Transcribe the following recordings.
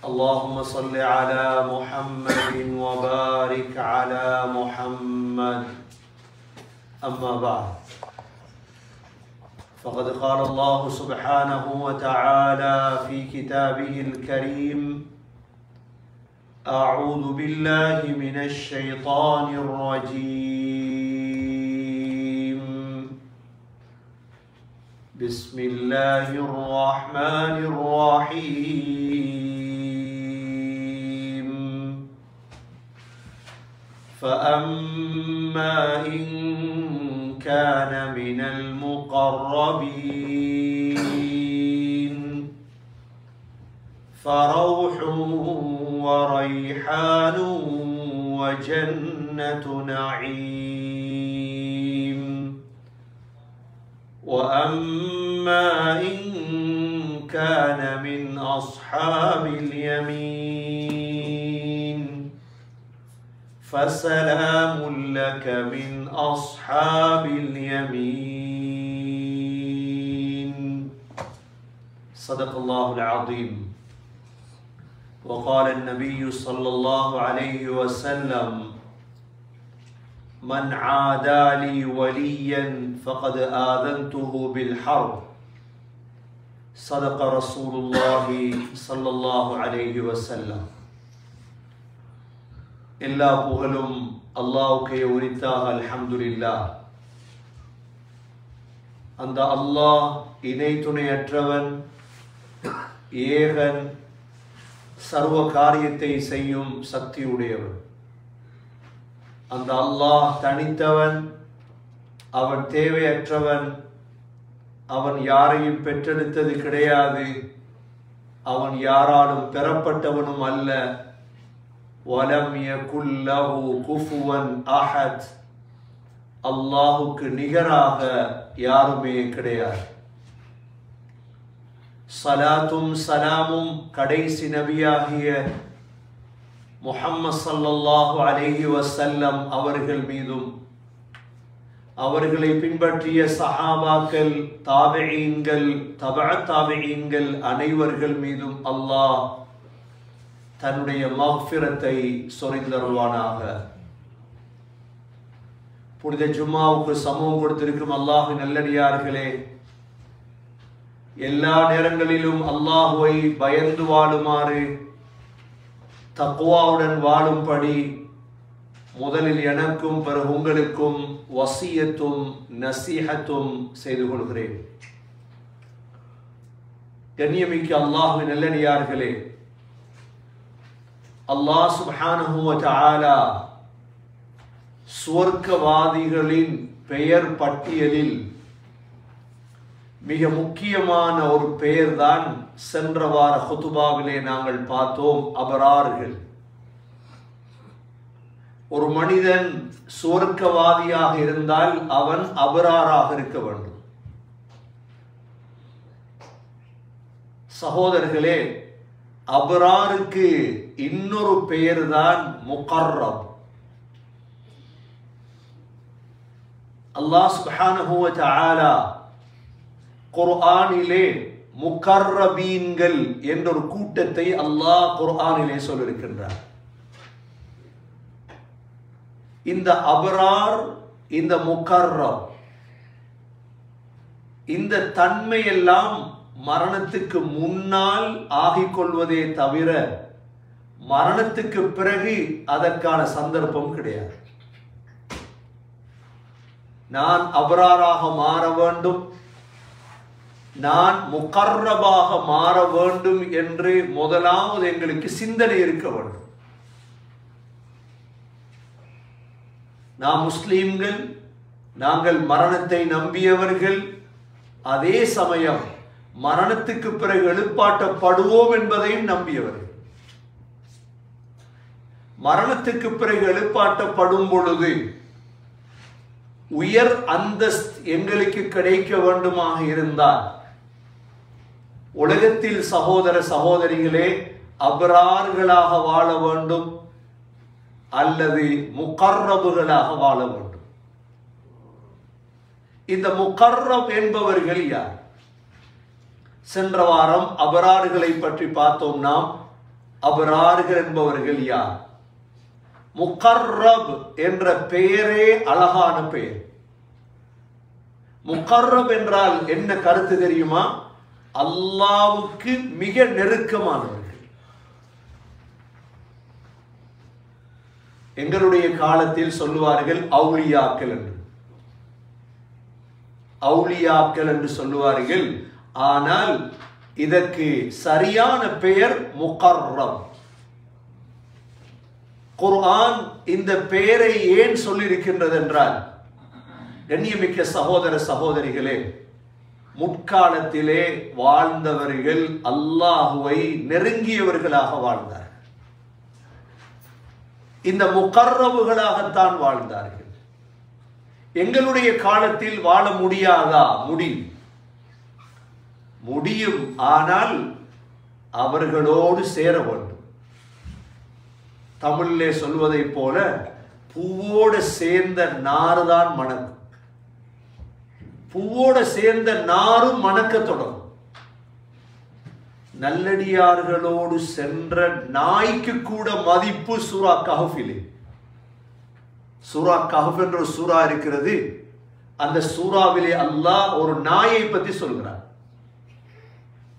اللهم صل على محمد وبارك على محمد. أما بعد، فقد قال الله سبحانه وتعالى في كتابه الكريم: أعوذ بالله من الشيطان الرجيم. بسم الله الرحمن الرحيم. فأما إن كان من المقربين فروح وريحان وجنة نعيم. وأما إن كان من أصحاب اليمين فسلام لك من أصحاب اليمين. صدق الله العظيم. وقال النبي صلى الله عليه وسلم: من عادى لي وليا فقد آذنته بالحرب. صدق رسول الله صلى الله عليه وسلم. எல்லா புகழும் அல்லாஹ்வுக்கே உரித்தாக. அல்ஹம்துலில்லாஹ். அந்த அல்லாஹ் இணை துணையற்றவன், ஏகன், சர்வ காரியத்தை செய்யும் சக்தியுடையவன். அந்த அல்லாஹ் தனித்தவன், அவன் தேவையற்றவன், அவன் யாரையும் பெற்றெடுத்தது கிடையாது, அவன் யாராலும் பெறப்பட்டவனும் அல்ல. வலம் யகுல் லஹு குஃபுவன் அஹத். அல்லாஹுக்கு நிகராக யாருமே கிடையாது. சலாத்தும் சலாமும் கடைசி நபியாகிய முஹம்மது ஸல்லல்லாஹு அலைஹி வஸல்லம் அவர்கள் மீதும், அவர்களை பின்பற்றிய சஹாபாக்கள், தாபிஈன்கள், தபஅ தாபிஈன்கள் அனைவர்கள் மீதும் அல்லாஹ் தன்னுடைய மக்ஃபிரத்தை சொரிந்தருள்வானாக. புனித ஜும்மாவுக்கு சமூகம் கொடுத்திருக்கும் அல்லாஹ்வின் நல்லடியார்களே, எல்லா நேரங்களிலும் அல்லாஹ்வை பயந்து வாழுமாறு, தக்வாவுடன் வாழும்படி முதலில் எனக்கும் பிறகு உங்களுக்கும் வசியத்தும் நசீஹத்தும் செய்து கொள்கிறேன். கண்ணியமிக்க அல்லாஹ்வின் நல்லடியார்களே, அல்லாஹ் சுப்ஹானஹு வ தஆலா சுவர்க்கவாதிகளின் பெயர் பட்டியலில் மிக முக்கியமான ஒரு பெயர்தான் சென்ற வார ஹுதுபாவிலே நாங்கள் பார்த்தோம், அபரார்கள். ஒரு மனிதன் சுவர்க்கவாதியாக இருந்தால் அவன் அபராராக இருக்க வேண்டும். சகோதரர்களே, அபராருக்கு இன்னொரு பெயர் தான் முகர்ரப். அல்லாஹ் சுப்ஹானஹு வ தஆலா குர்ஆனிலே முகர்ரபீன்கள் என்ற ஒரு கூட்டத்தை அல்லாஹ் குர்ஆனிலே சொல்லியிருக்கின்றார். இந்த அபரார், இந்த முகர்ரப், இந்த தன்மையெல்லாம் மரணத்துக்கு முன்னால் ஆகிக்கொள்வதே தவிர மரணத்துக்கு பிறகு அதற்கான சந்தர்ப்பம் கிடையாது. நான் அபராராக மாற வேண்டும், நான் முகர்ரபாக மாற வேண்டும் என்று முதலாவது எங்களுக்கு சிந்தனை இருக்க வேண்டும். நாம் முஸ்லிம்கள், நாங்கள் மரணத்தை நம்பியவர்கள், அதே சமயம் மரணத்துக்கு பிறகு எழுப்பாட்டப்படுவோம் என்பதையும் நம்பியவர்கள். மரணத்துக்கு பிறகு எழுப்பாட்டப்படும் பொழுது உயர் அந்தஸ்து எங்களுக்கு கிடைக்க வேண்டுமாக இருந்தால் உலகத்தில் சகோதர சகோதரிகளே அபரார்களாக வாழ வேண்டும் அல்லது முகர்ரபுகளாக வாழ வேண்டும். இந்த முகர்ரப் என்பவர்கள் யார்? சென்ற வாரம் அபரார்களை பற்றி பார்த்தோம். நாம் அபரார்கள் என்பவர்கள் யார்? முகர்ரப் என்ற பெயரே அழகான பெயர். முகர்ரப் என்றால் என்ன கருத்து தெரியுமா? அல்லாஹ்வுக்கு மிக நெருக்கமானவர்கள். எங்களுடைய காலத்தில் சொல்லுவார்கள் அவுலியாக்கள் என்று, அவுலியாக்கள் என்று சொல்லுவார்கள். ஆனால் இதற்கு சரியான பெயர் முகர்ரப். குர்ஆன் இந்த பெயரை ஏன் சொல்லியிருக்கின்றது என்றால், கண்ணியமிக்க சகோதர சகோதரிகளே, முற்காலத்திலே வாழ்ந்தவர்கள் அல்லாஹுவை நெருங்கியவர்களாக வாழ்ந்தார்கள். இந்த முகர்ரபுகளாகத்தான் வாழ்ந்தார்கள். எங்களுடைய காலத்தில் வாழ முடியாதா? முடியும். ஆனால் அவர்களோடு சேர வேண்டும். தமிழிலே சொல்வதை போல பூவோடு சேர்ந்த நாறு தான் மணக்கும். பூவோடு சேர்ந்த நாரும் மணக்க தொடங்கும். நல்லடியார்களோடு சென்ற நாய்க்கு கூட மதிப்பு சூரா கஹ்ஃபிலே. சூரா கஹ்ஃப் என்ற ஒரு சூரா இருக்கிறது. அந்த சூறாவிலே அல்லாஹ் ஒரு நாயை பற்றி சொல்கிறார்.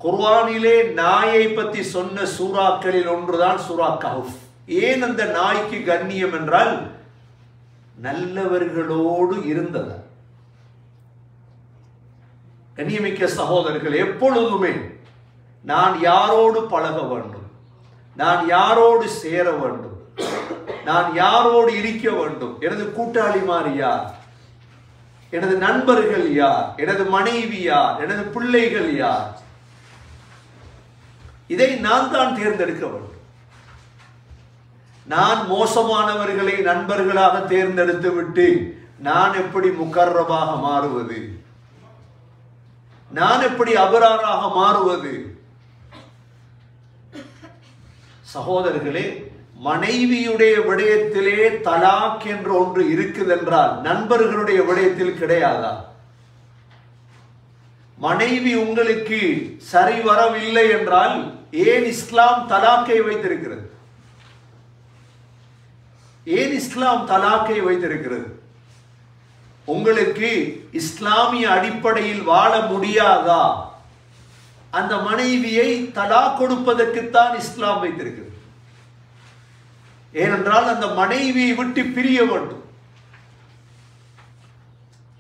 குர்ஆனிலே நாயை பற்றி சொன்ன சூறாக்களில் ஒன்றுதான் சூரா கஹ்ஃப். ஏன் அந்த நாய்க்கு கண்ணியம் என்றால் நல்லவர்களோடு இருந்தது. கண்ணியமிக்க சகோதரர்கள், எப்பொழுதுமே நான் யாரோடு பழக வேண்டும், நான் யாரோடு சேர வேண்டும், நான் யாரோடு இருக்க வேண்டும், எனது கூட்டாளிமார் யார், எனது நண்பர்கள் யார், எனது மனைவி யார், எனது பிள்ளைகள் யார், இதை நான் தான் தேர்ந்தெடுக்க வேண்டும். நான் மோசமானவர்களை நண்பர்களாக தேர்ந்தெடுத்து விட்டு நான் எப்படி முகர்ரபாக மாறுவது, நான் எப்படி அபராராக மாறுவது? சகோதரர்களே, மனைவியுடைய விடயத்திலே தலாக் என்று ஒன்று இருக்குது என்றால் நண்பர்களுடைய விடயத்தில் கிடையாதா? மனைவி உங்களுக்கு சரி வரவில்லை என்றால் ஏன் இஸ்லாம் தலாக்கை வைத்திருக்கிறது? ஏன் இஸ்லாம் தலாக்கை வைத்திருக்கிறது? உங்களுக்கு இஸ்லாமிய அடிப்படையில் வாழ முடியாதா? அந்த மனைவியை தலாக் கொடுப்பதற்குத்தான் இஸ்லாம் வைத்திருக்கிறது. ஏனென்றால் அந்த மனைவியை விட்டு பிரிய வேண்டும்.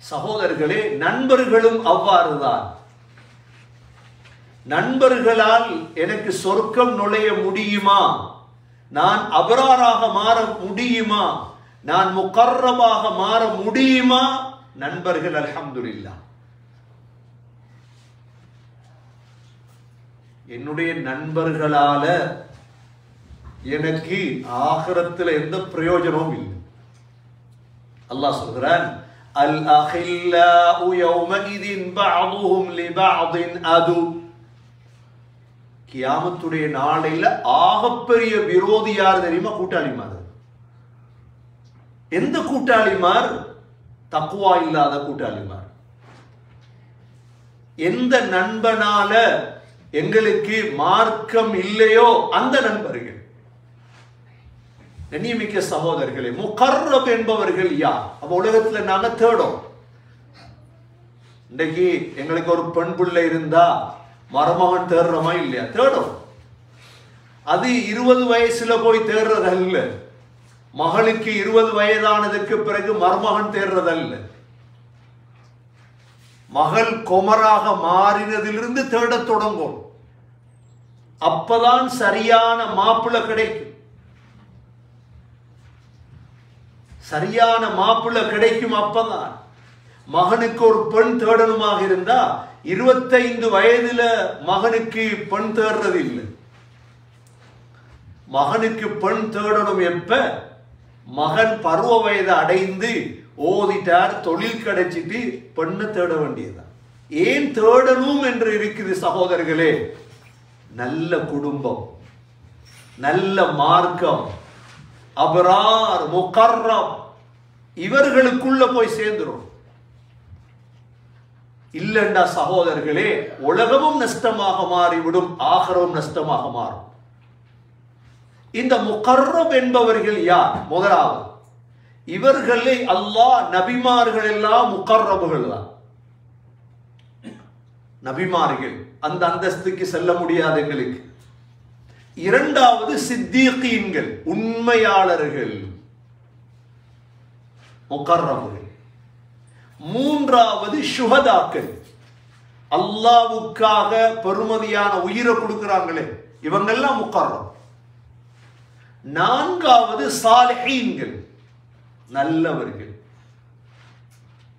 சகோதரர்களே, நண்பர்களும் அவ்வாறுதான். நண்பர்களால் எனக்கு சொர்க்கம் நுழைய முடியுமா? நான் அபராராக மாற முடியுமா? நான் முகர்ரபாக மாற முடியுமா? நண்பர்கள் அல்ஹம்துலில்லாஹ். என்னுடைய நண்பர்களால எனக்கு ஆகிரத்தில் எந்த பிரயோஜனமும் இல்லை. அல்லாஹ் சொல்கிறான், அல் அஹில்லாஉ யௌமஇதின் பஅதுஹும் லிபஅதின் அது. கியாமத்துடைய நாளையில ஆகப்பெரிய விரோதி யார் தெரியுமா? கூட்டாளிமார். எந்த கூட்டாளிமார்? தக்வா இல்லாத கூட்டாளிமார். எந்த நண்பனால எங்களுக்கு மார்க்கம் இல்லையோ அந்த நண்பர்கள். கண்ணியமிக்க சகோதரர்களே, முகர்ரப் என்பவர்கள் யார்? அப்ப உலகத்துல நாங்க தேடும். இன்றைக்கு எங்களுக்கு ஒரு பெண் பிள்ளை இருந்தா மருமகன் தேடுறோமா இல்லையா? தேடும். அது 20 வயசுல போய் தேடுறதல்ல. மகளுக்கு 20 வயதானதுக்கு பிறகு மருமகன் தேடுறதல்ல. மகள் குமராக மாறினதிலிருந்து தேடத் தொடங்கும். அப்பதான் சரியான மாப்பிள்ளை கிடைக்கும். சரியான மாப்பிள்ளை கிடைக்கும். அப்பதான் மகனுக்கு ஒரு பெண் தேடணுமாக இருந்தா 25 வயதுல மகனுக்கு பெண் தேடுறது இல்லை. மகனுக்கு பெண் தேடணும் எப்ப? மகன் பருவ வயதை அடைந்து ஓதிட்டார், தொழில் கிடைச்சிட்டு பெண்ணை தேட வேண்டியதுதான். ஏன் தேடணும் என்று இருக்குது சகோதரர்களே? நல்ல குடும்பம், நல்ல மார்க்கம், அபரார், முகர்ரப், இவர்களுக்குள்ள போய் சேர்ந்துரும். இல்லண்டா சகோதரர்களே, உலகமும் நஷ்டமாக மாறிவிடும், ஆகரவும் நஷ்டமாக மாறும். இந்த முகர்ரப் என்பவர்கள் யார்? முதலாவது, இவர்களை அல்லாஹ் நபிமார்கள் எல்லாம் முகர்ரபுகள் தான். நபிமார்கள் அந்த அந்தஸ்துக்கு செல்ல முடியாது எங்களுக்கு. இரண்டாவது சித்தீகீன்கள், உண்மையாளர்கள், முகர்ரபுகள். மூன்றாவது ஷுஹதாக்கள், அல்லாஹ்வுக்காக பெருமதியான உயிரை கொடுக்கிறாங்களே இவங்கெல்லாம் முகர்ரப். நான்காவது சாலிஹீன்கள், நல்லவர்கள்,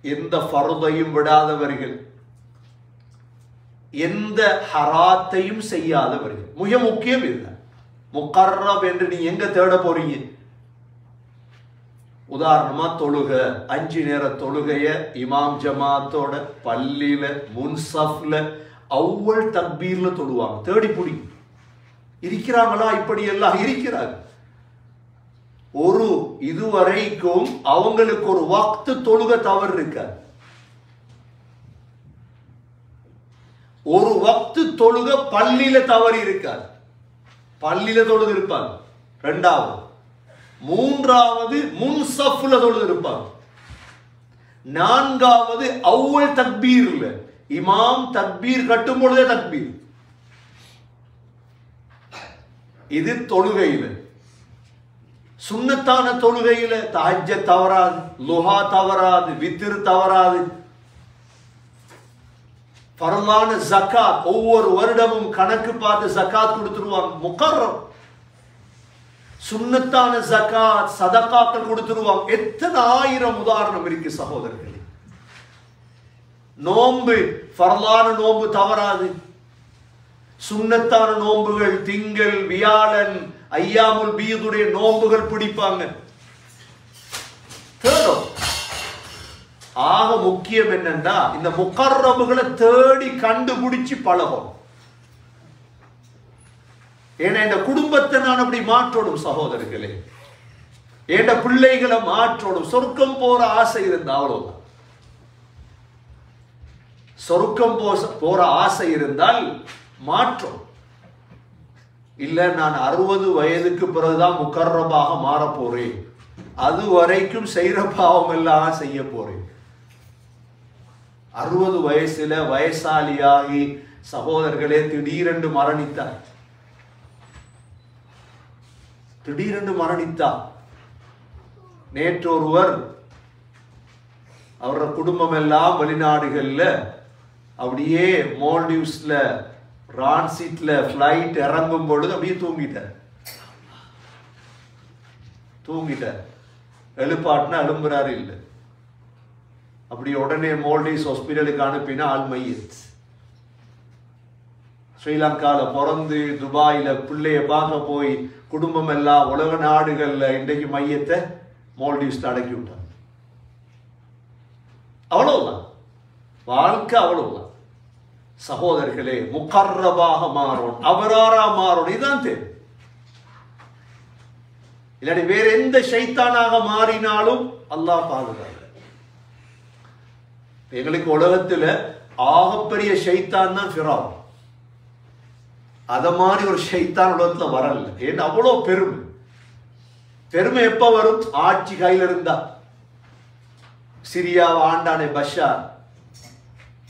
எந்த ஃபர்தையும் விடாதவர்கள், எந்த ஹராத்தையும் செய்யாதவர்கள். மிக முக்கியம் இல்லை. முகர்ரப் என்று நீ எங்க தேட போறீங்க? உதாரணமா தொழுக, 5 நேர தொழுகைய இமாம் ஜமாத்தோட பள்ளியில முன்சஃப்ல அவ்வள் தக்பீர்ல தொழுவாங்க. தேடி புடி இருக்கிறாங்களா? இப்படி எல்லாம் இருக்கிறாங்க. ஒரு இதுவரைக்கும் அவங்களுக்கு ஒரு வக்து தொழுக தவறு இருக்காது. ஒரு வக்து தொழுக பள்ளியில தவறு இருக்காது. பள்ளியில தொழுது இருப்பாங்க. இரண்டாவது. மூன்றாவது முன்சஃப்ல தொழுது இருப்பாங்க. நான்காவது அவ்வள் தக்பீர்ல, இமாம் தக்பீர் கட்டும் பொழுதே தக்பீர். இது தொழுகையில. சுன்னத்தான தொழுகையில தஹஜ்ஜத் தவறாது, லுஹா தவறாது, வித்ர் தவறாது. ஃபர்லான ஜகாத் ஒவ்வொரு வருடமும் கணக்கு பார்த்து ஜகாத் கொடுத்துருவாங்க. முகர்ரப். சுன்னத்தான ஜகாத் சதகாக்கள் கொடுத்துருவாங்க. எத்தனை ஆயிரம் உதாரணம் இருக்கு சகோதரர்களே. நோன்பு, ஃபர்லான நோன்பு தவறாது. சுன்னத்தான நோன்புகள் திங்கள், வியாழன், ஐயாமுல் பீதுடைய நோன்புகள் பிடிப்பாங்க. ஆக முக்கியம் என்னன்னா இந்த முகர்ரபுகளை தேடி கண்டுபிடிச்சு பழகும். ஏன்னா இந்த குடும்பத்தை நான் அப்படி மாற்றோடும் சகோதரர்களே, என் பிள்ளைகளை மாற்றோடும். சொர்க்கம் போற ஆசை இருந்தா அவ்வளவுதான். சொர்க்கம் போற ஆசை இருந்தால் மாற்றம் இல்ல. நான் 60 வயதுக்கு பிறகுதான் முகர்ரபாக மாற போறேன், அது வரைக்கும் செய்யற பாவம் எல்லாம் செய்ய போறேன். 60 வயசுல வயசாலியாகி சகோதரர்களே திடீரென்று மரணித்தார். திடீரென்று மரணித்தார். நேற்று ஒருவர் அவரோட குடும்பம் எல்லாம் வெளிநாடுகள்ல அப்படியே மால்டீவ்ஸ்ல ரான்சிட்ல பிளைட் இறங்கும் பொழுது அப்படியே தூங்கிட்டார். எழுப்பாட்டினா எழும்புறாரு இல்லை. அப்படி உடனே மால்டீவ்ஸ் ஹாஸ்பிட்டலுக்கு அனுப்பினா ஆள் மையத். ஸ்ரீலங்கால பிறந்து துபாயில பிள்ளைய பார்க்க போய் குடும்பம் எல்லாம் உலக நாடுகள்ல இன்றைக்கு மையத்தை மால்டீவ்ஸ் அடக்கி விட்டாங்க. அவ்வளவுதான் வாழ்க்கை, அவ்வளவுதான் சகோதரர்களே. முகர்ரபாக மாறும், அபராரா மாறும், இதுதான் தேவை. இல்லாட்டி வேற எந்த ஷைத்தானாக மாறினாலும் அல்லாஹ் பாதுகாக்க. எங்களுக்கு உலகத்துல ஆகப்பெரிய ஷைத்தான் தான் ஃபிரௌன். அத மாதிரி ஒரு ஷைத்தான் உலகத்துல வரல. ஏன்னா அவ்வளவு பெருமை. பெருமை எப்ப வரும்? ஆட்சி கையில இருந்தா. சிரியாவை ஆண்டானே பஷார்,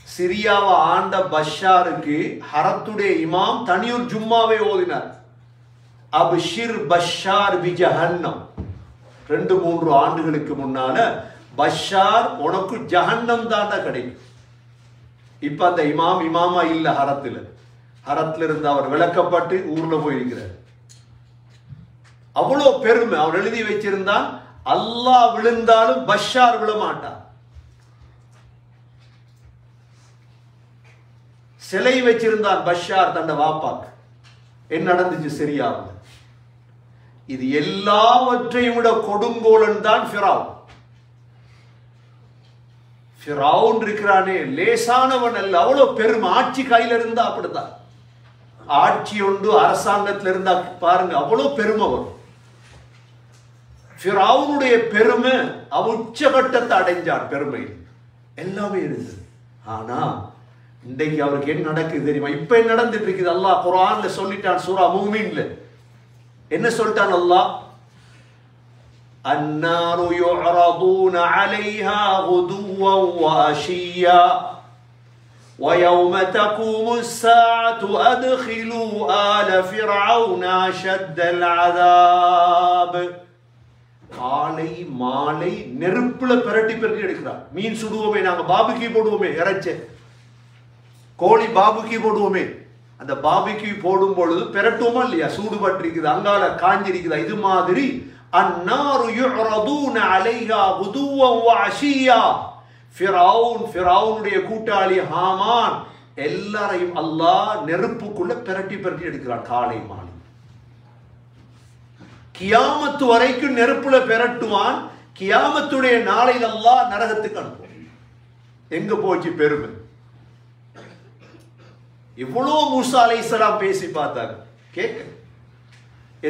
சிரியாவை ஆண்ட பஷாருக்கு ஹரத்துடைய இமாம் தனியூர் ஜும்மாவை ஓதினார். அப்ஷிர் பஷார் பி ஜஹன்னம். 2-3 ஆண்டுகளுக்கு முன்னால பஷார் உனக்கு ஜஹன்னம் தாண்டா கிடைக்கும். இப்ப அந்த இமாமா இல்ல ஹரத்துல இருந்து அவர் விளக்கப்பட்டு ஊர்ல போயிருக்கிறார். அவ்வளவு பெருமை. அவர் எழுதி வச்சிருந்தான், அல்லாஹ் விழுந்தாலும் பஷார் விழமாட்டார். சிலை வச்சிருந்தான் பஷார் தன்னை வாப்பாக்கு. என்ன நடந்துச்சு சிரியாவில்? இது எல்லாவற்றையும் விட கொடுங்கோலன் தான் ஃபிரௌன். ஃபிரௌன் இருக்கிறானே லேசானவன் அல்ல, அவ்வளவு பெருமை. ஆட்சி கையில இருந்தா அப்படித்தான். ஆட்சி ஒன்று அரசாங்கத்தில் இருந்தா பாருங்க அவ்வளவு பெருமை வரும். ஃபிரௌனுடைய பெருமை உச்சகட்டத்தை அடைஞ்சான். பெருமை எல்லாமே இருந்தது. ஆனா இன்றைக்கு அவருக்கு என்ன நடக்குது தெரியுமா? இப்ப என்ன நடந்துட்டு இருக்குது? அல்லாஹ் குர்ஆன்ல சொல்லிட்டான். சூரா மூமின்ல என்ன சொல்லிட்டான் அல்லாஹ்? அன்னாரு யுஅரதூன அலைஹா குதுவன் வ அஷியா ويوم تقوم الساعة أدخلوا آل فرعون أشد العذاب. காலை மாலை நெருப்புல பிரட்டி எடுக்கிறார். மீன் சுடுவோமே, நாங்க பாபிக்கு போடுவோமே, இறைச்ச கோழி பாபிக்கு போடுவோமே, அந்த பாபிக்கு போடும் பொழுது பிரட்டுமா இல்லையா? சூடு பட்டிருக்குது, அங்கால காஞ்சிருக்குதா? இது மாதிரி அன்னாரு யுஅரதூன அலைஹா குதுவன் வ அஷியா. ஃபிரௌனுடைய கூட்டாளி ஹாமான் எல்லாரையும் அல்லாஹ் நெருப்புக்குள்ள பிரட்டி எடுக்கிறான் காலை மாலை. கியாமத்து வரைக்கும் நெருப்புல பெரட்டுவான். கியாமத்துடைய நாளையில் அல்லாஹ் நரகத்துக்கு அனுப்புவான். எங்க போச்சு பெருமை? இவ்வளவு மூசா அலைஹிஸ்ஸலாம் பேசி பார்த்தாங்க. கேட்க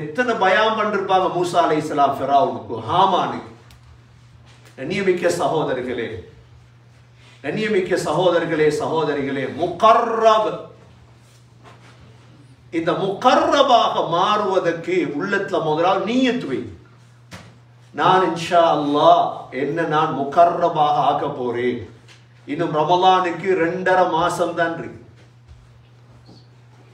எத்தனை பயான் பண்ணிருப்பாங்க மூசா அலைஹிஸ்ஸலாம் ஃபிரௌனுக்கு, ஹாமானுக்கு. கண்ணியமிக்க சகோதரர்களே, கண்ணியமிக்க சகோதரர்களே, சகோதரிகளே, முகர்ரப், இந்த முகர்ரபாக மாறுவதற்கு உள்ளத்துல முதலாவது நியத் வை. நான் இன்ஷா அல்லாஹ் என்ன நான் முகர்ரபாக ஆக்க போறேன். இன்னும் ரமலானுக்கு 2.5 மாசம் தான் இருக்கு.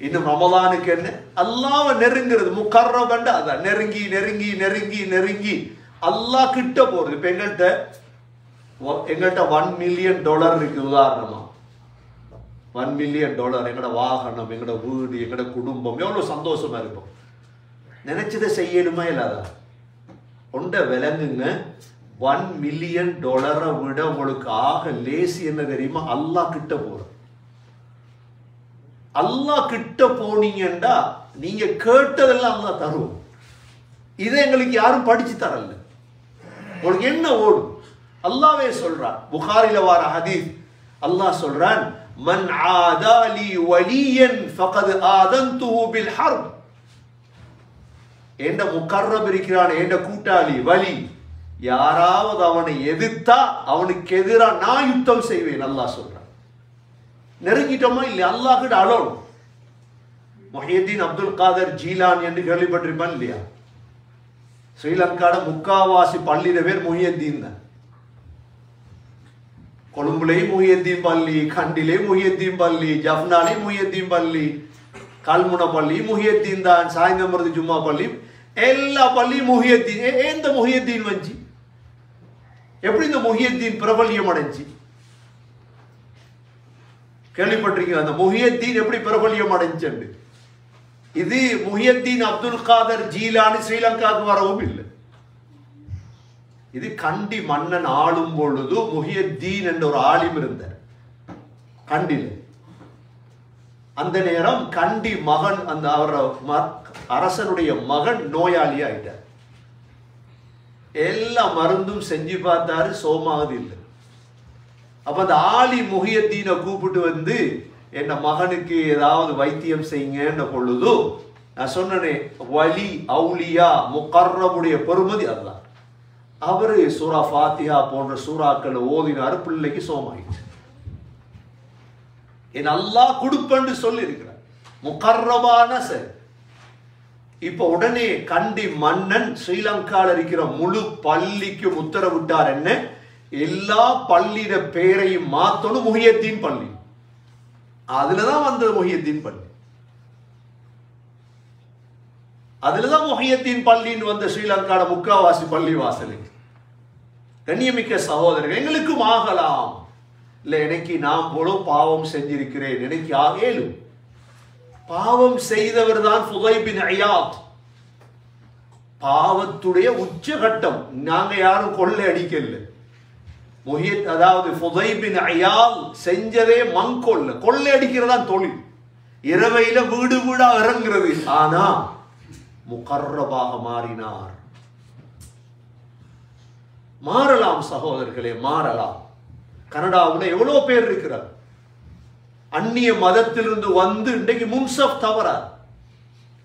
இன்னும் ரமலானுக்கு என்ன அல்லாஹ்வை நெருங்குறது முகர்ரப். அதான் நெருங்கி நெருங்கி நெருங்கி நெருங்கி அல்லாஹ் கிட்ட போறது. இப்ப எங்கள்கிட்ட $1 மில்லியன் இருக்கு. உதாரணமா $1 மில்லியன் எங்கட வாகனம், எங்கட வீடு, எங்கட குடும்பம், எவ்வளவு சந்தோஷமா இருக்கும். நினைச்சதை செய்யணுமா இல்லாதா? ஒண்ட விளங்குங்க, $1 மில்லியன் விட உங்களுக்கு ஆக லேசி என்ன தெரியுமா? அல்லாஹ் கிட்ட போற. அல்லாஹ் கிட்ட போனீங்கன்னா நீங்க கேட்டதெல்லாம் அல்லாஹ் தரும். இதை எங்களுக்கு யாரும் படிச்சு தரல. உங்களுக்கு என்ன ஓடும்? அல்லாஹ்வே சொல்றான். புகாரில வர ஹதீஸ், அல்லாஹ் சொல்றான், மன் ஆதாலி வலியன் ஃபகத் ஆதன்துஹு பில் ஹர்ப். என்ற முகர்ரப் இருக்கிறான், என்ற கூட்டாளி வலி, யாராவது அவனை எதிர்த்தா அவனுக்கு எதிராக நான் யுத்தம் செய்வேன். அல்லாஹ் சொல்றான். நெருங்கிட்டோமா இல்லையா? அல்லாஹ் கிட்ட அலோன். முஹியத்தீன் அப்துல் காதர் ஜீலான் என்று கேள்விப்பட்டிருப்பான் இல்லையா? ஸ்ரீலங்காட முக்காவாசி பள்ளியில பேர் முஹியத்தீன் தான். கொழும்புலேயும் முஹியத்தீன் பள்ளி, கண்டிலே முஹியத்தீன் பள்ளி, ஜஃப்னாலே முஹியத்தீன் பள்ளி, கல்முன பள்ளி முஹியத்தீன் தான், சாய்ந்தமருது ஜும்மா பள்ளி, எல்லா பள்ளியும் முஹியத்தீன். எந்த முஹியத்தீன் வந்துச்சு? எப்படி இந்த முஹியத்தீன் பிரபல்யம் அடைஞ்சு? கேள்விப்பட்டிருக்கீங்க அந்த முஹியத்தீன் எப்படி பிரபல்யம் அடைஞ்சு? இது முஹியத்தீன் அப்துல் காதர் ஜீலானி ஸ்ரீலங்காவுக்கு வரவும் இல்லை. இது கண்டி மன்னன் ஆளும் பொழுது முஹியத்தீன் என்ற ஒரு ஆலிம் இருந்தார் கண்டில. அந்த நேரம் கண்டி மகன், அந்த அரசனுடைய மகன் நோயாளி ஆயிட்டார். எல்லா மருந்தும் செஞ்சு பார்த்தாரு, சோமாவது இல்லை. அப்ப அந்த ஆலி முஹியத்தீனை கூப்பிட்டு வந்து, என் மகனுக்கு ஏதாவது வைத்தியம் செய்யுங்க பொழுது நான் சொன்னனே, வலி அவுலியா முகர்ரபுடைய பெருமதி அதுதான். அவரு சூரா ஃபாத்திஹா போன்ற சூறாக்களை ஓதினாரு, பிள்ளைக்கு சோமாயிடுச்சு. என் அல்லாஹ் கொடுப்பன்னு சொல்லி இருக்கிறார். முகர்ரபான சரி. இப்ப உடனே கண்டி மன்னன் ஸ்ரீலங்கால இருக்கிற முழு பள்ளிக்கு உத்தரவிட்டார். என்ன? எல்லா பள்ளியிட பேரையும் மாத்தணும் முஹியத்தீன் பள்ளி. அதுலதான் வந்தது முஹியத்தீன் பள்ளி. அதுலதான் முஹியத்தீன் பள்ளின்னு வந்த ஸ்ரீலங்காட முக்காவாசி பள்ளி வாசலுக்கு. கண்ணியமிக்க சகோதரர்கள், எங்களுக்கும் ஆகலாம் இல்ல, எனக்கு நான் போல பாவம் செஞ்சிருக்கிறேன், எனக்கு ஆகலும். பாவம் செய்தவர் தான் ஃபுதைல் பின் இயாத். பாவத்துடைய உச்சகட்டம். நாங்க யாரும் கொள்ளை அடிக்கல. அதாவது ஃபுதைல் பின் இயாத் செஞ்சதே மங்கொல்ல, கொள்ளை அடிக்கிறதா தொழில். இரவையில வீடு வீடா இறங்குறது. ஆனா முகர்ரபாக மாறினார். மாறலாம் சகோதரர்களே, மாறலாம். கனடாவில் எவ்வளவு பேர் இருக்கிறார் அந்நிய மதத்திலிருந்து வந்து இன்றைக்கு முன்சப் தவற.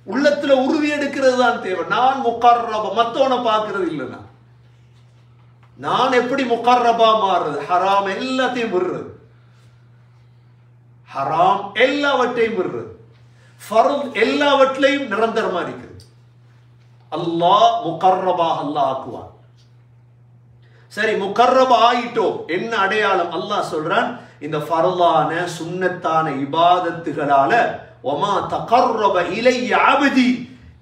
உள்ளத்துல உறுதி எடுக்கிறது தான் தேவை. நான் முகர்ரபா, மத்தவனை பார்க்கிறது இல்லைன்னா நான் எப்படி முகர்ரபா மாறுறது? ஹராம் எல்லாத்தையும் விடுறது, ஹராம் எல்லாவற்றையும் விடுறது, ஃபர்த் எல்லாவற்றையும் நிரந்தரமா இருக்கிறது. அல்லாஹ் முகர்ரபாக அல்லாஹ் ஆக்குவான். சரி, முகர்ரபா ஆயிட்டோம், என்ன அடையாளம்? அல்லாஹ் சொல்றான், இந்த ஃபர்லான சுன்னத்தான இபாதத்துகளால ஒமா தகர்ரப இலைய அபதி,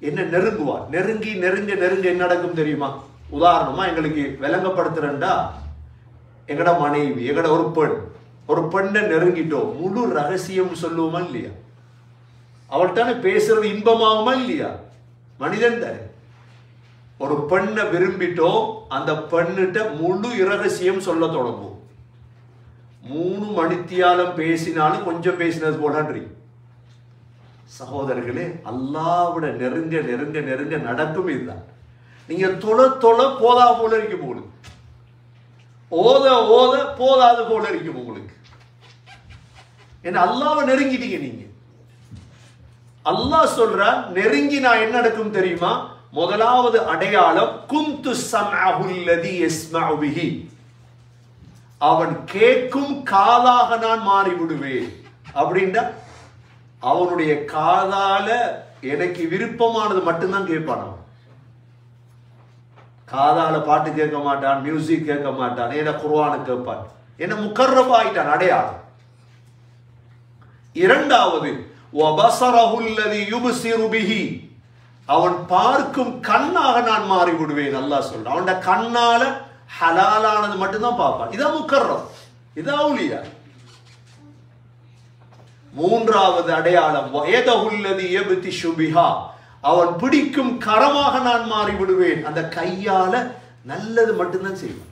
என்ன நெருங்குவார். நெருங்கி நெருங்க நெருங்க என்ன நடக்கும் தெரியுமா? உதாரணமா எங்களுக்கு விளங்கப்படுத்துறேன்டா, எங்கட மனைவி, எங்கட ஒரு பெண்ணை நெருங்கிட்டோம், முழு ரகசியம் சொல்லுவோமா இல்லையா? அவள்கிட்ட பேசுறது இன்பமாகுமா இல்லையா? மனிதன் தானே. ஒரு பெண்ணை விரும்பிட்டோம், அந்த பெண்ணிட்ட முழு இரகசியம் சொல்ல தொடங்கும். 3 மணித்தியாலம் பேசினாலும் கொஞ்சம் பேசினது போலன்றி. சகோதரர்களே, அல்லாஹ்விட நெருங்க நெருங்க நெருங்க நடக்கும் இதுதான். நீங்க தொழ போதா போல இருக்கும் உங்களுக்கு, ஓத ஓத போதாது போல இருக்கும் உங்களுக்கு. என்ன அல்லாஹ்வை நெருங்கிட்டீங்க நீங்க. அல்லாஹ் சொல்றான், நெருங்கி நான் என்ன நடக்கும் தெரியுமா? முதலாவது அடையாளம், குந்து ஸம்அஹுல்லதி யஸ்மஉ பிஹி, அவன் கேட்கும் காதாக நான் மாறி விடுவேன். அப்படின்னா அவனுடைய காதால எனக்கு விருப்பமானது மட்டும்தான் கேட்பான். அவன் காதால பாட்டு கேட்க மாட்டான், மியூசிக் கேட்க மாட்டான், என்ன குர்ஆனை கேட்பான். என்ன முகர்ரபா ஆயிட்டான், அடையாளம். இரண்டாவது, வபஸரஹுல்லதி யுப்ஸிரு பிஹி, அவன் பார்க்கும் கண்ணாக நான் மாறி விடுவேன். அல்லாஹ் சொல்றான், அவனோட கண்ணால ஹலாலானது மட்டும்தான் பார்ப்பான். இதான் முகர்ரம், இதான் அவுலியா. மூன்றாவது அடையாளம், வயதஹுல்லதி யப்திஷு பிஹா, அவன் பிடிக்கும் கரமாக நான் மாறி விடுவேன். அந்த கையால நல்லது மட்டும்தான் செய்வான்.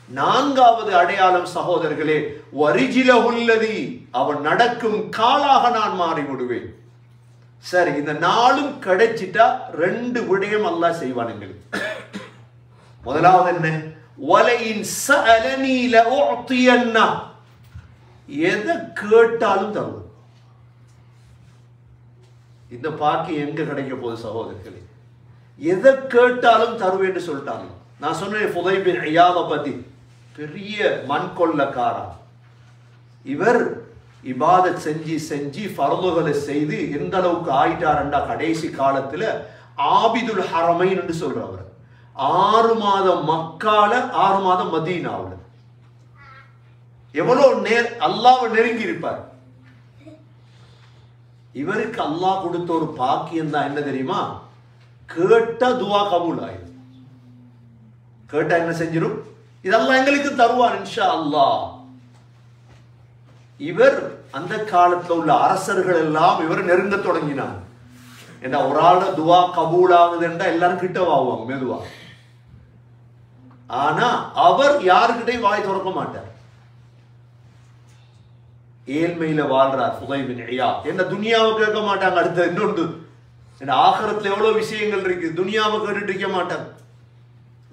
நான்காவது அடையாளம் சகோதரர்களே, வரிஜிலஹுல்லதி, அவன் நடக்கும் காலாக நான் மாறி விடுவேன். சரி, இந்த நாளும் கிடைச்சிட்டா 2 விடயம் அல்லாஹ் செய்வான் எங்களுக்கு. முதலாவது என்ன? வலையின் சஅலனி லஉஅதியன்னா, எதை கேட்டாலும் தருவோம். இந்த பாக்கி எங்க கிடைக்க போகுது சகோதரர்களே? எதை கேட்டாலும் தருவேன்னு சொல்லிட்டாங்க. நான் சொன்னேன் ஃபுதைல் பின் இயாதை பத்தி, பெரிய மண்கொள்ளக்காரா. இவர் இபாதத் செஞ்சு செஞ்சு ஃபர்துகளை செய்து எந்த அளவுக்கு ஆயிட்டாரண்டா, கடைசி காலத்துல ஆபிதுல் ஹரமைன் என்று சொல்றவர். 6 மாதம் மக்கால, 6 மாதம் மதீனாவுல. எவ்வளவு அல்லாஹ்வை நெருங்கி இருப்பார். இவருக்கு அல்லாஹ் கொடுத்த ஒரு பாக்கியம் தான் என்ன தெரியுமா? கேட்ட துவா கபூல் ஆயிடும். கேட்டா என்ன செஞ்சிடும்? இதெல்லாம் எங்களுக்கு தருவான் இன்ஷா அல்லாஹ். இவர் அந்த காலத்துல உள்ள அரசர்கள் எல்லாம் இவர் நெருங்க தொடங்கினார். ஏன்னா ஒரு ஆளோட துவா கபூல் ஆகுதுன்றா எல்லாரும் கிட்ட வாங்குவாங்க மெதுவா. ஆனா அவர் யாருக்கிட்டையும் வாய் திறக்க மாட்டார். ஏழ்மையில வாழ்றார் ஃபுதைல் பின் இயாத். என்ன துனியாவை கேட்க மாட்டாங்க. அடுத்த இன்னொன்று, என்ன ஆகிரத்துல எவ்வளவு விஷயங்கள் இருக்கு, துனியாவை கேட்டுட்டு இருக்க மாட்டாங்க.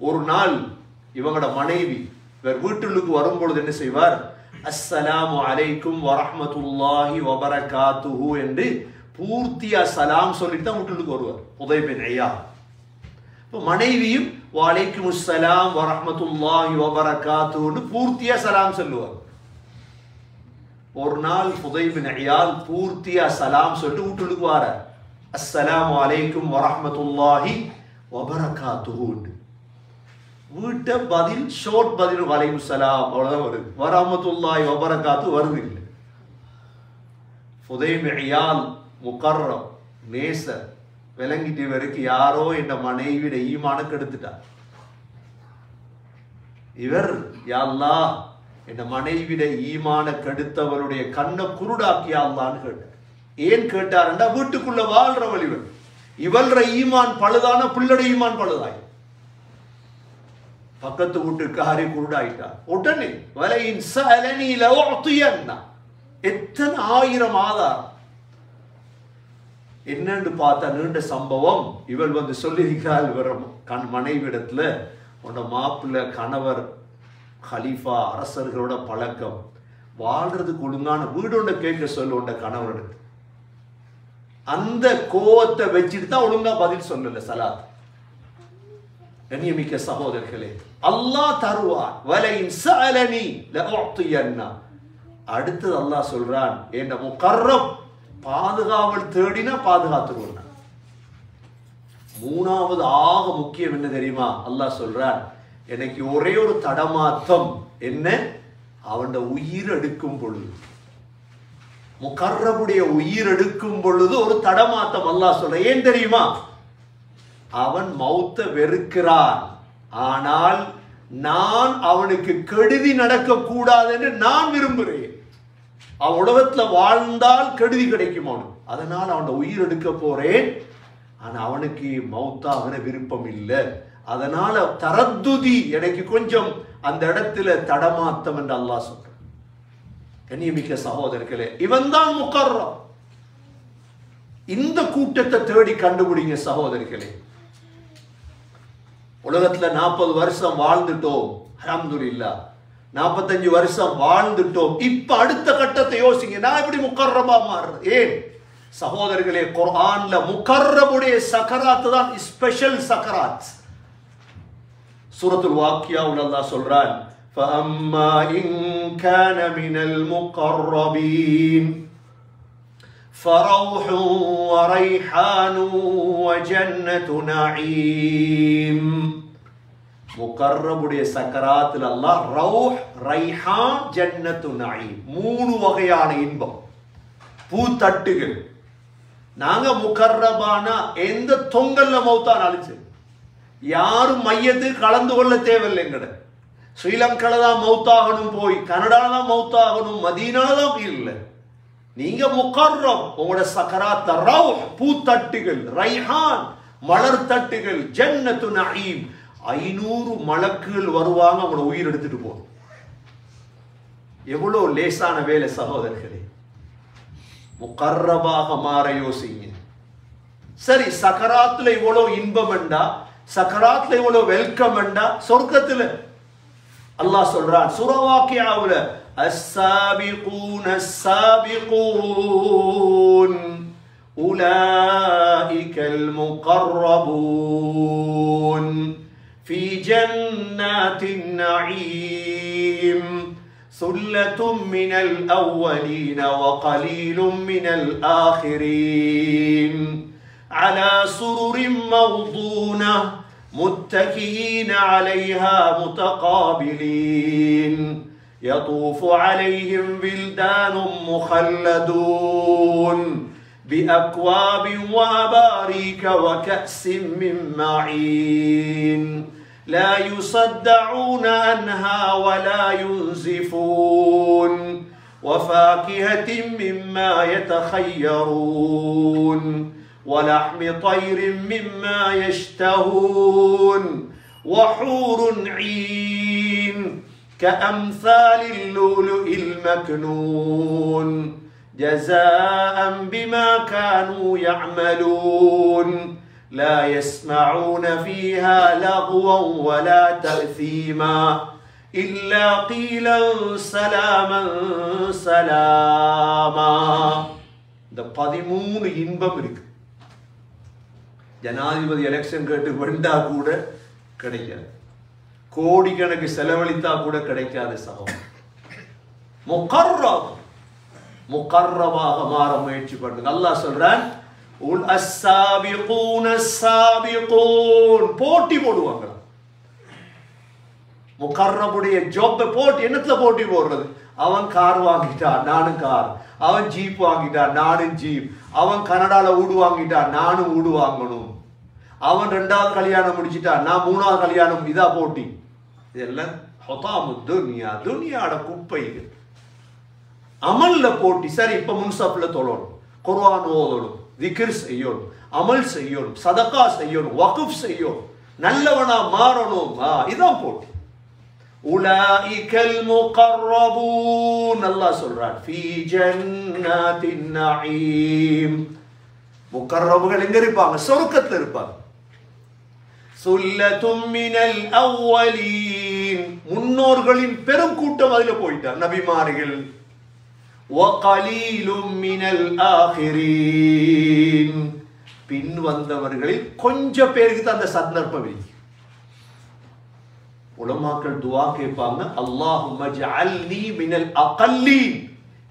ஒரு நாள் இவங்களோட மனைவி இவர் வீட்டுக்கு வரும்பொழுது என்ன செய்வார்? அஸ்ஸலாமு அலைக்கும் வரஹ்மத்துல்லாஹி வபரகாத்துஹு என்று பூர்த்தியா சலாம் சொல்லிட்டு தான் வீட்டுக்கு வருவார் ஃபுதைல் பின் இயாத். இப்போ மனைவியும் வலைக்கும் அஸ்ஸலாம் வரஹ்மத்துல்லாஹி வபரகாத்துஹு பூர்த்தியா சலாம் சொல்லுவார். ஒரு நாள் ஃபுதைல் பின் இயாத் பூர்த்தியா சலாம் சொல்லிட்டு வீட்டுக்கு வாரார். அஸ்ஸலாமு அலைக்கும் வரஹ்மத்துல்லாஹி வபரகாத்துஹு. வீட்டை பதில் ஷோர்ட் பதில் வலைக்கும் சலாம் அவ்வளவுதான் வருது. வரஹ்மத்துல்லாஹி வபரகாத்துஹு வருது இல்லை. ஃபுதைல் பின் இயாத் முகர்ரம் நேசர் விளங்கிட்டு வரைக்கும் யாரோ என்ற மனைவிட ஈமானுக்கு எடுத்துட்டார். இவர் யா அல்லாஹ் என் மனைவிட ஈமான கெடுத்தவருடைய கண்ணை குருடாக்கியா அல்லான்னு கேட்டார். ஏன் கேட்டார்ன்றா, வீட்டுக்குள்ள வாழ்றவள் இவள், இவள்ற ஈமான் பழுதான பிள்ளட ஈமான் பழுதாய். பக்கத்து வீட்டுக்காரி குருடாயிட்டார். உடனே வலையின் சஅலனி லஉஅதியன்னா, எத்தனை 1000 ஆதாரம். என்னன்னு பார்த்தா நீண்ட சம்பவம். இவள் வந்து சொல்லியிருக்கிறாள் இவர் மனைவிடத்துல, உன்னோட மாப்பிள்ளை கணவர் ஹலீஃபா அரசர்களோட பழக்கம், வாழ்றதுக்கு ஒழுங்கான வீடு ஒன்றை கேட்க சொல்ல உண்ட கணவருக்கு. அந்த கோவத்தை வச்சுட்டு தான் ஒழுங்கா பதில் சொல்லல சலாத். கண்ணியமிக்க சகோதரர்களே, அல்லாஹ் தருவான். வலையின் சஅலனி லஉஅதியன்னா. அடுத்து அல்லாஹ் சொல்றான், என்ற முகர்ரம் பாதுகாவல் தேடினா பாதுகாத்துருவான். மூணாவது ஆக முக்கியம் என்ன தெரியுமா? அல்லாஹ் சொல்றான், எனக்கு ஒரே ஒரு தடமாத்தம் என்ன, அவன் உயிர் எடுக்கும் பொழுது, முகர்ரபுடைய உயிர் எடுக்கும் பொழுது ஒரு தடமாத்தம். அல்லாஹ் சொல்ற ஏன் தெரியுமா? அவன் மௌத்த வெறுக்கிறான், ஆனால் நான் அவனுக்கு கெடுதி நடக்க கூடாது என்று நான் விரும்புகிறேன். அவன் உலகத்துல வாழ்ந்தால் கெடுதி கிடைக்கும் அவனுக்கு, அதனால் அவன் உயிர் எடுக்க போறேன். ஆனா அவனுக்கு மௌத்தாகிற விருப்பம் இல்லை, அதனால தரத்துதி எனக்கு கொஞ்சம் அந்த இடத்துல தடமாத்தம் என்று அல்லாஹ் சொல்ற. கண்ணியமிக்க சகோதரர்களே, இவன் தான் முகர்ரம். இந்த கூட்டத்தை தேடி கண்டுபிடிங்க சகோதரர்களே. உலகத்துல 40 வருஷம் வாழ்ந்துட்டோம், அல்ஹம்துலில்லாஹ். 45 வருஷம் வாழ்ந்துட்டோம். இப்ப அடுத்த கட்டத்தை யோசிங்க, நான் எப்படி முகர்ரமா மாறுறது? ஏன் சகோதரர்களே, குர்ஆன்ல முகர்ரமுடைய சக்கராத் தான் ஸ்பெஷல் சக்கராத். சூரத்துல் வாக்கியாவுல அல்லாஹ் சொல்றான், فَأَمَّا إِن كَانَ مِنَ الْمُقَرَّبِينَ فَرَوْحٌ وَرَيْحَانٌ وَجَنَّةُ نَعِيمٍ. முகர்ரபுடைய சக்கராத்தில் அல்லாஹ் ரௌஹ், ரைஹான், ஜன்னத்து நஈம், 3 வகையான இன்பம், பூத்தட்டுகள். நாங்க முகர்ரபான எந்த தொங்கல்ல மௌத்தான் அழிச்சு, யாரும் மையத்துக்கு கலந்து கொள்ள தேவையில்லை. எங்கட ஸ்ரீலங்கால தான் மௌத்தாகணும், போய் கனடால தான் மௌத்தாகணும், மதீனால தான் இல்லை. நீங்க முகர்ரம், உங்களோட சக்கராத் ரௌஹ், பூத்தட்டுகள், ரைஹான், மலர் தட்டுகள், ஜன்னத்து நஈம், 500 மலக்குகள் வருவாங்க உங்களோட உயிர் எடுத்துட்டு போகும். எவ்வளவு லேசான வேலை சகோதரர்களே. முகர்ரபாக மாற யோசிங்க. சரி, சக்கராத்துல இவ்வளவு இன்பம் என்றா, சக்கராத்துல இவ்வளவு வெல்கம் என்றா, சொர்க்கத்துல அல்லாஹ் சொல்றான் சூரா வாக்கியாவுல, அஸ்ஸாபிகூன அஸ்ஸாபிகூன் உலாயிகல் முகர்ரபூன் في جنات النعيم ثلة من الأولين وقليل من الآخرين على سرر موضونة متكئين عليها متقابلين يطوف عليهم ولدان مخلدون بأكواب وأباريك وكأس من معين لا يصدعون عنها ولا ينزفون وفاكهة مما يتخيرون ولحم طير مما يشتهون وحور عين كأمثال اللؤلؤ المكنون جزاء بما كانوا يعملون لا يسمعون فيها لغوا ولا تأثيما إلا قيلا سلاما سلاما. இந்த 13 இன்பம் இருக்கு. ஜனாதிபதி எலெக்ஷன் கேட்டு வந்தா கூட கிடைக்காது, கோடிக்கணக்கு செலவழித்தா கூட கிடைக்காது சகோதரர். முகர்ரமாக மாற முயற்சி பண்ணுங்க. அல்லாஹ் சொல்றான், உல் அஸ்ஸாபிகூன அஸ்ஸாபிகூன், போட்டி போடுவாங்க. முகர்ரபுடைய ஜாப் போட்டி, என்னத்துல போட்டி போடுறது? அவன் கார் வாங்கிட்டான், நானும் கார். அவன் ஜீப் வாங்கிட்டான், நானும் ஜீப். அவன் கனடால வீடு வாங்கிட்டான், நானும் வீடு வாங்கணும். அவன் 2வது கல்யாணம் முடிச்சிட்டான், நான் 3வது கல்யாணம். இதா போட்டி. இதெல்லாம் ஹதாமு துன்யா, துன்யாட குப்பைகள். அமல்ல போட்டி. சரி, இப்ப முன்சப்ல தொழணும், குர்ஆன் ஓதணும், திக்ர் செய்யணும், அமல் செய்யணும், சதகா செய்யணும், வக்ஃப் செய்யணும், நல்லவனா மாறணும். இதான் போட்டி. உலாயிகல் முகர்ரபூன், அல்லாஹ் சொல்றான், ஃபீ ஜன்னாத்தின் நஈம். முகர்ரபுகள் எங்க இருப்பாங்க? சொர்க்கத்துல இருப்பாங்க. சுல்லத்தும் மினல் அவ்வலீன், முன்னோர்களின் பெரும் கூட்டம் அதுல போயிட்டார், நபிமார்கள். وَقَلِيلٌ مِنَ الْآخِرِينَ, பின் வந்தவர்களில் கொஞ்சம் பேருக்கு தான் அந்த சந்தர்ப்பம் இருக்கு. உலமாக்கள் துஆ கேட்பாங்க, அல்லாஹும்ம ஜஅல்னி மினல் அகல்லீன்,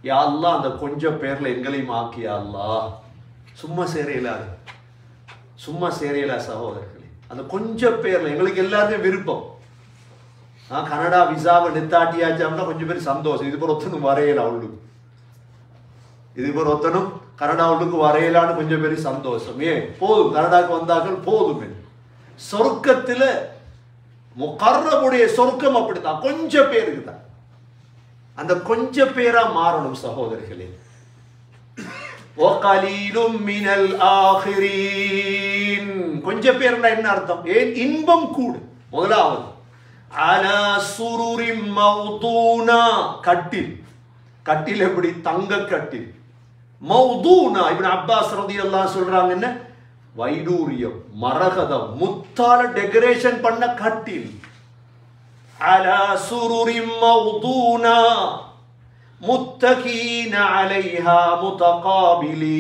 யா அல்லாஹ் அந்த கொஞ்சம் பேர்ல எங்களையும் ஆக்கியா அல்லாஹ். சும்மா சேரையிலாது, சும்மா சேரையில சகோதரர்களே. அந்த கொஞ்சம் பேர்ல எங்களுக்கு எல்லாருமே விருப்பம். கனடா விசாவை நித்தாட்டியாச்சா கொஞ்சம் பேர் சந்தோஷம். இது போல ஒத்தனும் வரையல அவளுக்கு, இது போல ஒத்தனும் கனடா உள்ளுக்கு வரையலான்னு கொஞ்சம் பேர் சந்தோஷம். ஏன் போதும், கனடாக்கு வந்தார்கள் போதும். சொர்க்கத்துல முகர்ரபுடைய சொர்க்கம் அப்படித்தான், கொஞ்சம் பேருக்கு தான். அந்த கொஞ்சம் பேரா மாறணும் சகோதரர்களே. கொஞ்சம் பேர்னா என்ன அர்த்தம்? ஏன் இன்பம் கூடு. முதலாவது அலா சுருரின் மௌதூனா, கட்டில். கட்டில் எப்படி? தங்க கட்டில். மௌதூனா இப்னு அப்பாஸ் ரலியல்லாஹு சொல்றாங்க, என்ன வைடூரியம், மரகதம், முத்தால டெக்கரேஷன் பண்ண கட்டில். அலா சுருரின் மௌதூனா முத்தகீன அலைஹா முதகாபிலீன்.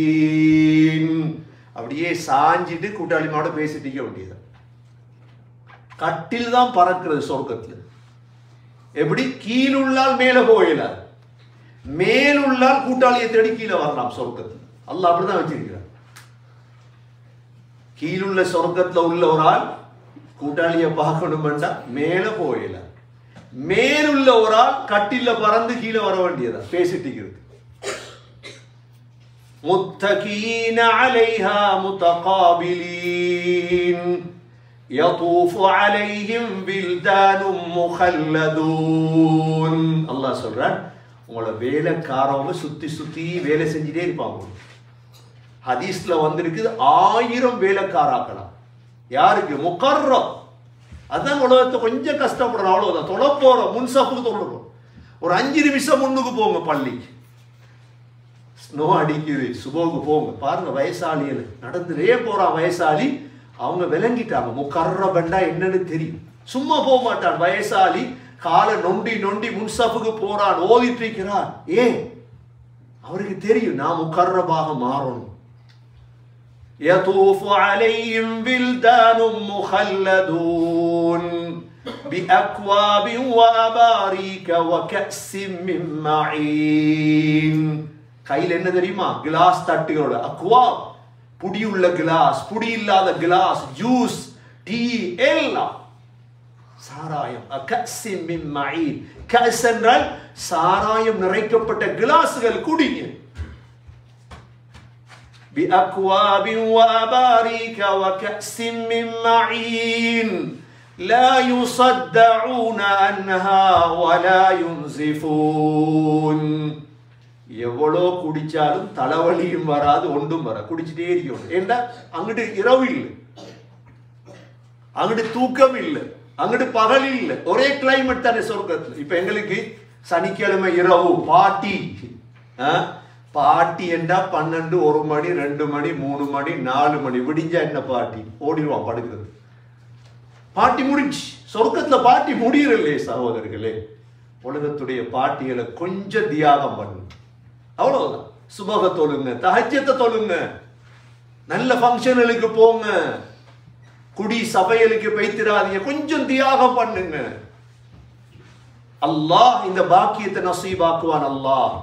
அப்படியே சாஞ்சிட்டு கூட்டாளிமாவோட பேசிட்டு இருக்க வேண்டியது. கட்டில் தான் பறக்கிறது சொர்க்கத்துல. எப்படி? கீழுள்ளால் மேல போயிடாது, மேலுள்ளால் கூட்டாளியை தேடி கீழே வரலாம் சொர்க்கத்தில். அல்லாஹ் அப்படிதான் வச்சிருக்கிறார். கீழுள்ள சொர்க்கத்துல உள்ள ஒரு ஆள் கூட்டாளியை பார்க்கணும்னா மேல போயிடலாம், மேலுள்ள ஒரு ஆள் கட்டில பறந்து கீழே வர வேண்டியதா பேசிட்டு இருக்கிறது. முத்தகீன அலைஹா முதகாபிலீன் யதூஃபு அலைஹிம் வில்தானும் முகல்லதூன். அல்லாஹ் சொல்றான், உங்களோட வேலைக்காரவங்க சுத்தி சுத்தி வேலை செஞ்சுட்டே இருப்பாங்க. ஹதீஸ்ல வந்திருக்குது 1000 வேலைக்காராக்கலாம். யாருக்கு? முகர்ரம். அதான் உலகத்தை கொஞ்சம் கஷ்டப்படுறோம், அவ்வளவுதான். தொலை போறோம், முன்சப்புக்கு தொழுறோம். ஒரு 5 நிமிஷம் முன்னுக்கு போங்க பள்ளிக்கு. ஸ்னோ அடிக்குது, சுபோக்கு போங்க. பாருங்க வயசாளிகள் நடந்துட்டே போறான் வயசாளி. அவங்க விளங்கிட்டாங்க முகர்ரபண்டா என்னன்னு தெரியும். சும்மா போக மாட்டான் வயசாளி. காலை நொண்டி நொண்டி முன்சப்புக்கு போறான், ஓதிட்டு இருக்கிறான். ஏன்? அவருக்கு தெரியும் நான் முகர்ரபாக மாறணும். يطوف عليهم بلدان مخلدون بأكواب وأباريك وكأس من معين. கையில் என்ன தெரியுமா? கிளாஸ் தட்டுகளோட. அக்வாப், புடி உள்ள கிளாஸ், புடி இல்லாத கிளாஸ், ஜூஸ், டீ, எல்லாம். சாராயம். கஅஸ் மின் மஈன். கஅஸ் என்றால் சாராயம் நிறைக்கப்பட்ட கிளாஸ்கள், குடிங்க. بأكواب وأباريك وكأس من معين لا يصدعون عنها ولا ينزفون. எவ்வளோ குடிச்சாலும் தலைவலியும் வராது, ஒன்றும் வர. குடிச்சிட்டே இருக்கணும். ஏண்டா அங்கிட்டு இரவு இல்லை, அங்கிட்டு தூக்கம் இல்லை, அங்கிட்டு பகல் இல்லை. ஒரே கிளைமேட் தானே சொர்க்கத்தில். இப்ப எங்களுக்கு சனிக்கிழமை இரவு பாட்டி. பாட்டி என்றா 12, 1 மணி, 2 மணி, 3 மணி, 4 மணி விடிஞ்சா என்ன பாட்டி? ஓடிடுவான் படுக்கிறது. பாட்டி முடிஞ்சு. சொர்க்கத்துல பாட்டி முடியறல்லே சகோதரர்களே. உலகத்துடைய பாட்டிகளை கொஞ்சம் தியாகம் பண்ணு, அவ்வளவுதான். சுபக தொழுங்க, தஹஜ்ஜத்தை தொழுங்க, நல்ல ஃபங்க்ஷனுக்கு போங்க, குடி சபைகளுக்கு போய்த்திராதீங்க, கொஞ்சம் தியாகம் பண்ணுங்க. அல்லாஹ் இந்த பாக்கியத்தை நசீபாக்குவான். அல்லாஹ்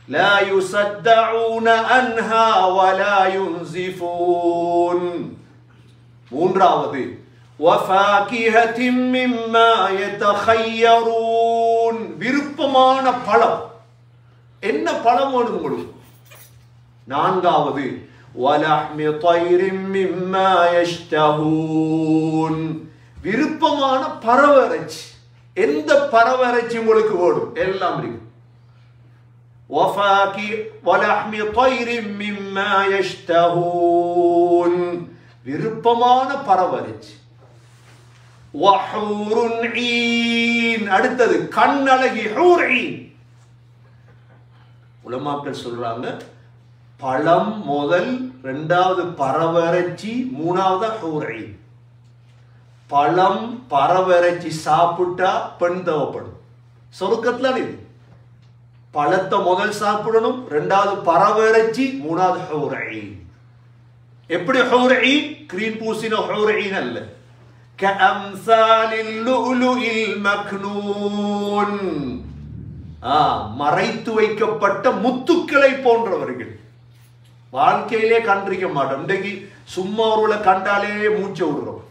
لا يصدعون عنها ولا ينزفون. மூன்றாவது وفاكهة مما يتخيرون. விருப்பமான பழம். என்ன பழம் வேணும் உங்களுக்கு? நான்காவது وَلَحْمِ طَيْرٍ مِّمَّا يَشْتَهُونَ. விருப்பமான பறவைச்சி. எந்த பறவைச்சி உங்களுக்கு வேணும்? எல்லாம் இருக்கு. وَلَحْمِ طَيْرٍ مِّمَّا يَشْتَهُونَ. விருப்பமான பறவைச்சி. وَحُورٌ عِينٌ. அடுத்தது கண்ணழகி ஹூர் ஈன். உலமாக்கள் சொல்றாங்க, பழம் முதல், இரண்டாவது பறவைச்சி, மூணாவது ஹூர் ஈன். பழம் பறவைச்சி சாப்பிட்டா பெண் தேவைப்படும் சொர்க்கத்துல. இது பழத்தை முதல் சாப்பிடணும், இரண்டாவது பறவைச்சி, மூணாவது ஹூர் ஈன். எப்படி ஹூர் ஈன்? கிரீன் பூசின ஹூர் ஈன் அல்ல. கஅம்சாலில் லுஅ்லுஇல் மக்னூன். மறைத்து வைக்கப்பட்ட முத்துக்களை போன்றவர்கள். வாழ்க்கையிலே கண்டிருக்க மாட்டோம். இன்றைக்கு சும்மா ஒருவளை கண்டாலே மூச்சை விடுறோம்.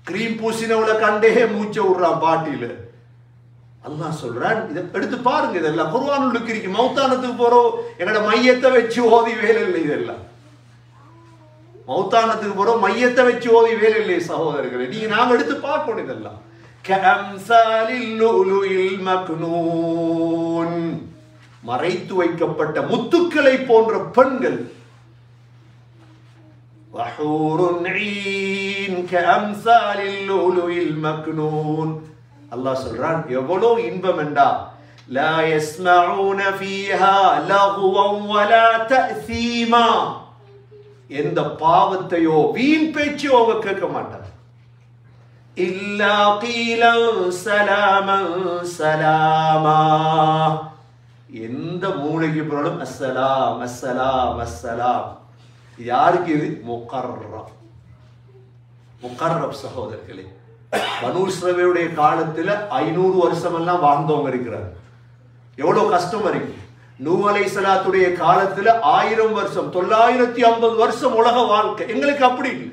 கிரீம் பூசினவளை கண்டே மூச்சை விடுறான் பாட்டியில. அல்லாஹ் சொல்றான், இதை எடுத்து பாருங்க. இதெல்லாம் குர்ஆனுக்கு இருக்கு. மௌத்தானத்துக்கு போறோம், எங்களோட மையத்தை வச்சு ஓதி வேலை இல்லை. இதெல்லாம் மௌத்தானத்துக்கு போறோம், மையத்தை வச்சு ஓதி வேலை இல்லை சகோதரர்களே. நீங்க நாங்க எடுத்து பார்க்கணும். இதெல்லாம் மறைத்து வைக்கப்பட்ட முத்துக்களை போன்ற பெண்கள். அல்லாஹ் சொல்றான், எவ்வளவு இன்பம் என்றா, லா யஸ்மஊன ஃபீஹா லகுவன் வலா தஅஸீமா, எந்த பாவத்தையோ வீண் பேச்சோ அவங்க கேட்க மாட்டாங்க. இல்லா கீலன் சலாமன் சலாமா, எந்த மூளைக்கு போனாலும் அஸ்ஸலாம் அஸ்ஸலாம் அஸ்ஸலாம். யாருக்கு இது? முகர்ரப். முகர்ரப் சகோதரர்களே, பனூ இஸ்ரவேலுடைய காலத்துல 500 வருஷம் எல்லாம் வாழ்ந்தவங்க இருக்கிறார். எவ்வளவு கஷ்டம் இருக்கு. நூஹ் அலைஹிஸ்ஸலாத்துடைய காலத்துல 1000 வருஷம், 950 வருஷம் உலக வாழ்க்கை. எங்களுக்கு அப்படி இல்லை.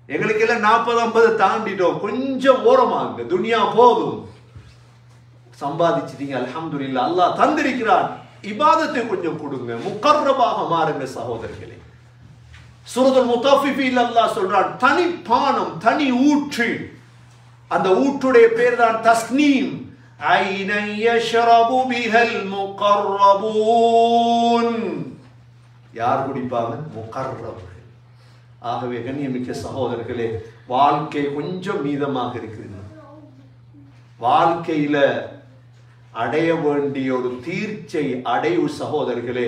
எங்களுக்கு எல்லாம் 40-50 தாண்டிட்டோம். கொஞ்சம் ஓரமாங்க, துனியா போதும், சம்பாதிச்சிட்டீங்க, அல்ஹம்துலில்லாஹ், அல்லாஹ் தந்திருக்கிறான், இபாதத்தை கொஞ்சம் கொடுங்க, முகர்ரபாக மாறுங்க சகோதரர்களே. சூரத்துல் முத்தஃபிஃபீன் அல்லாஹ் சொல்றான், தனி பானம், தனி ஊற்று. அந்த ஊற்றுடைய பேர் தான் தஸ்னீம். ஐனை யஷ்ரபு பிஹல் முகர்ரபூன், யார் குடிப்பாங்க? முகர்ரபுகள். ஆகவே கண்ணியமிக்க சகோதரர்களே, வாழ்க்கை கொஞ்சம் மீதமாக இருக்குது. வாழ்க்கையில அடைய வேண்டிய ஒரு தீர்ச்சை அடைவு சகோதரர்களே.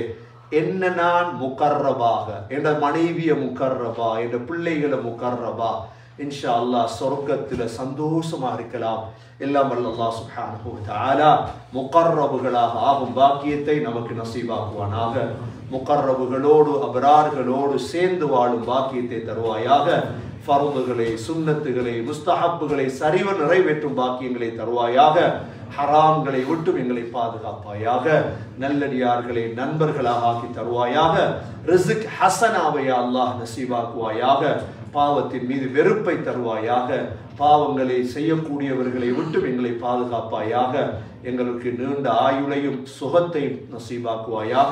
என்ன, நான் முகர்ரபாக, என்ற மனைவியை முகர்ரபா, என்ற பிள்ளைகளை முகர்ரபா, இன்ஷா அல்லாஹ் சொர்க்கத்துல சந்தோஷமா இருக்கலாம். எல்லாம் வல்ல அல்லாஹ் சுப்ஹானஹு வ தஆலா முகர்ரபுகளாக ஆகும் பாக்கியத்தை நமக்கு நசீபாக்குவானாக. முகர்ரபுகளோடு அபரார்களோடு சேர்ந்து வாழும் பாக்கியத்தை தருவாயாக. ஃபர்துகளை, சுன்னத்துகளை, முஸ்தஹப்புகளை சரிவ நிறைவேற்றும் பாக்கியங்களை தருவாயாக. ஹராம்களை விட்டும் எங்களை பாதுகாப்பாயாக. நல்லடியார்களை நண்பர்களாக ஆக்கி தருவாயாக. ரிஸ்க் ஹசனாவை அல்லாஹ் நசீபாக்குவாயாக. பாவத்தின் மீது வெறுப்பை தருவாயாக. பாவங்களை செய்யக்கூடியவர்களை விட்டும் எங்களை பாதுகாப்பாயாக. எங்களுக்கு நீண்ட ஆயுளையும் சுகத்தை நசீபாக்குவாயாக.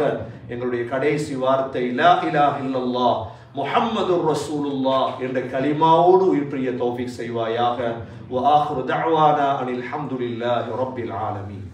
எங்களுடைய கடைசி வார்த்தை லா இலாஹ இல்லல்லாஹ் முஹம்மதுர் ரசூலுல்லாஹ் என்ற கலிமாவோடு உயிர் பிரிய தௌஃபீக் செய்வாயாக. வ ஆகிரு தஅவானா அனில் ஹம்துலில்லாஹி ரப்பில் ஆலமீன்.